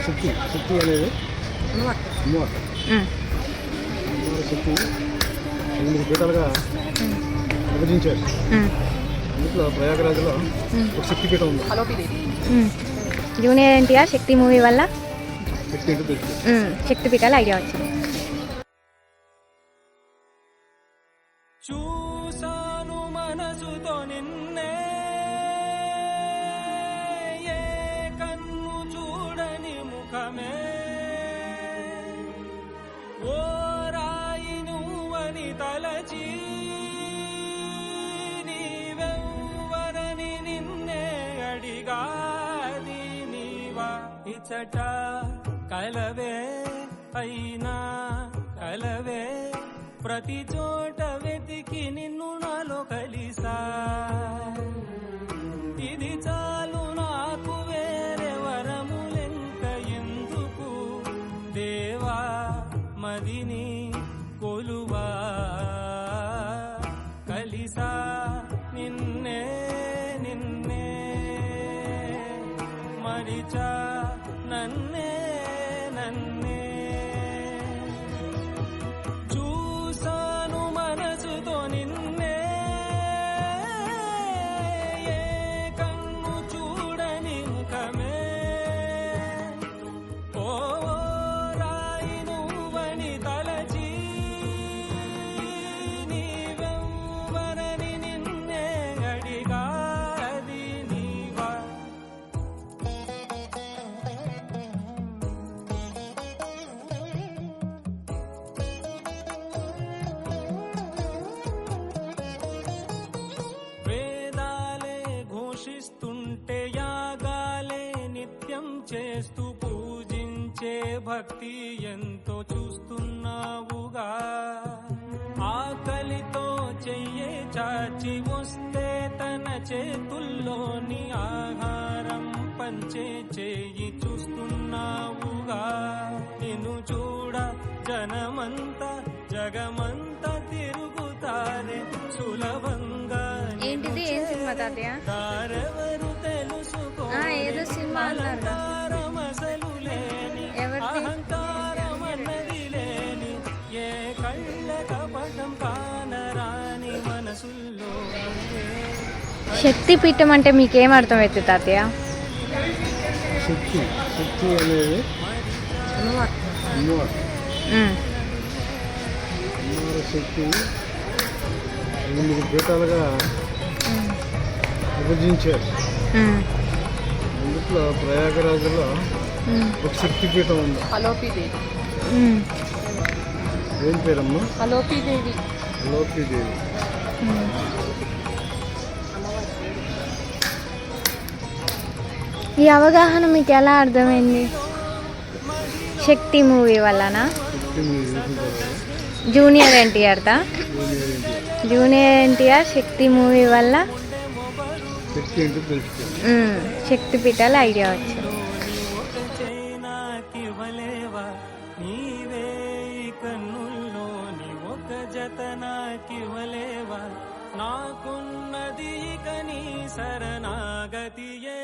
శక్తి శక్తి అనేది అమ్మవారు శక్తి 8 పీఠాలుగా విభజించారు. అందులో ప్రయాగరాజ్లో ఒక శక్తి పీఠం ఉంది. జూనియర్ ఎన్టీఆర్ శక్తి మూవీ వల్ల శక్తి ఏంటో తెలుసు. శక్తి పీఠాల ఐడియా వచ్చింది. చూసాను మనసుతో నిన్నే, ఏ కన్ను చూడని ముఖమే, ఓ రాయి నువ్వని తలచి నీవెవ్వరని నిన్నే అడిగాది నీవా ఇచ్చట కలవే అయినా కలవే, ప్రతి చోట వెతికి నిన్ను నాలో కలిసా, ఇది చాలు నాకు వేరే వరములెంక ఎందుకు, దేవా మదిని కొలువా, కలిసా నిన్నే నిన్నే, మరిచా నన్నే నన్నే, చూసాను మనసుతో నిన్నే, ఏ కన్ను చూడని ముఖమే, ఓ రాయి నువ్వని తలచి నీవెవ్వరని నిన్నే అడిగాది నీవా. వేదాలే ఘోషిస్తుంటే యాగాలే నిత్యం చేస్తూ పూజించే భక్తి ఎంతో చూస్తున్నావుగా, ఆకలితో చెయ్యే చాచి వస్తే తన చేతుల్లోని ఆహారం పంచే చేయి చూస్తున్నావుగా, నిన్ను చూడ జనమంతా జగమంతా తిరుగుతారే సులభంగా, ఏంటిది ఏం సినిమా తాతయ్య? దారెవరు తెలుసుకో, ఏదో సినిమా అన్నారు. అహంకారమసలు లేని, అహంకారమన్నది లేని, ఏ కళ్ళ కపటం కానరాని మనసుల్లో శక్తి పీఠం అంటే మీకేం అర్థమవుతుంది తాతయ్య? శక్తి శక్తి అనేది అమ్మవారు అమ్మవారి శక్తి 8 పీఠాలుగా విభజించారు. అందులో ప్రయాగరాజ్లో ఒక శక్తి పీఠం ఉంది. ఏం పేరమ్మా? అలోపీదేవి. ఈ అవగాహన మీకు ఎలా అర్థమైంది? శక్తి మూవీ వల్లనా? శక్తి మీద జూనియర్ ఎన్టీఆర్దా? జూనియర్ ఎన్టీఆర్ శక్తి మూవీ వల్ల శక్తి ఏంటో తెలుసు. శక్తి పీఠాల ఐడియా వచ్చింది. నీవే కన్నుల్లోని ఒక జత నాకివ్వలేవా, నాకున్నది ఇక నీ శరణాగతియే.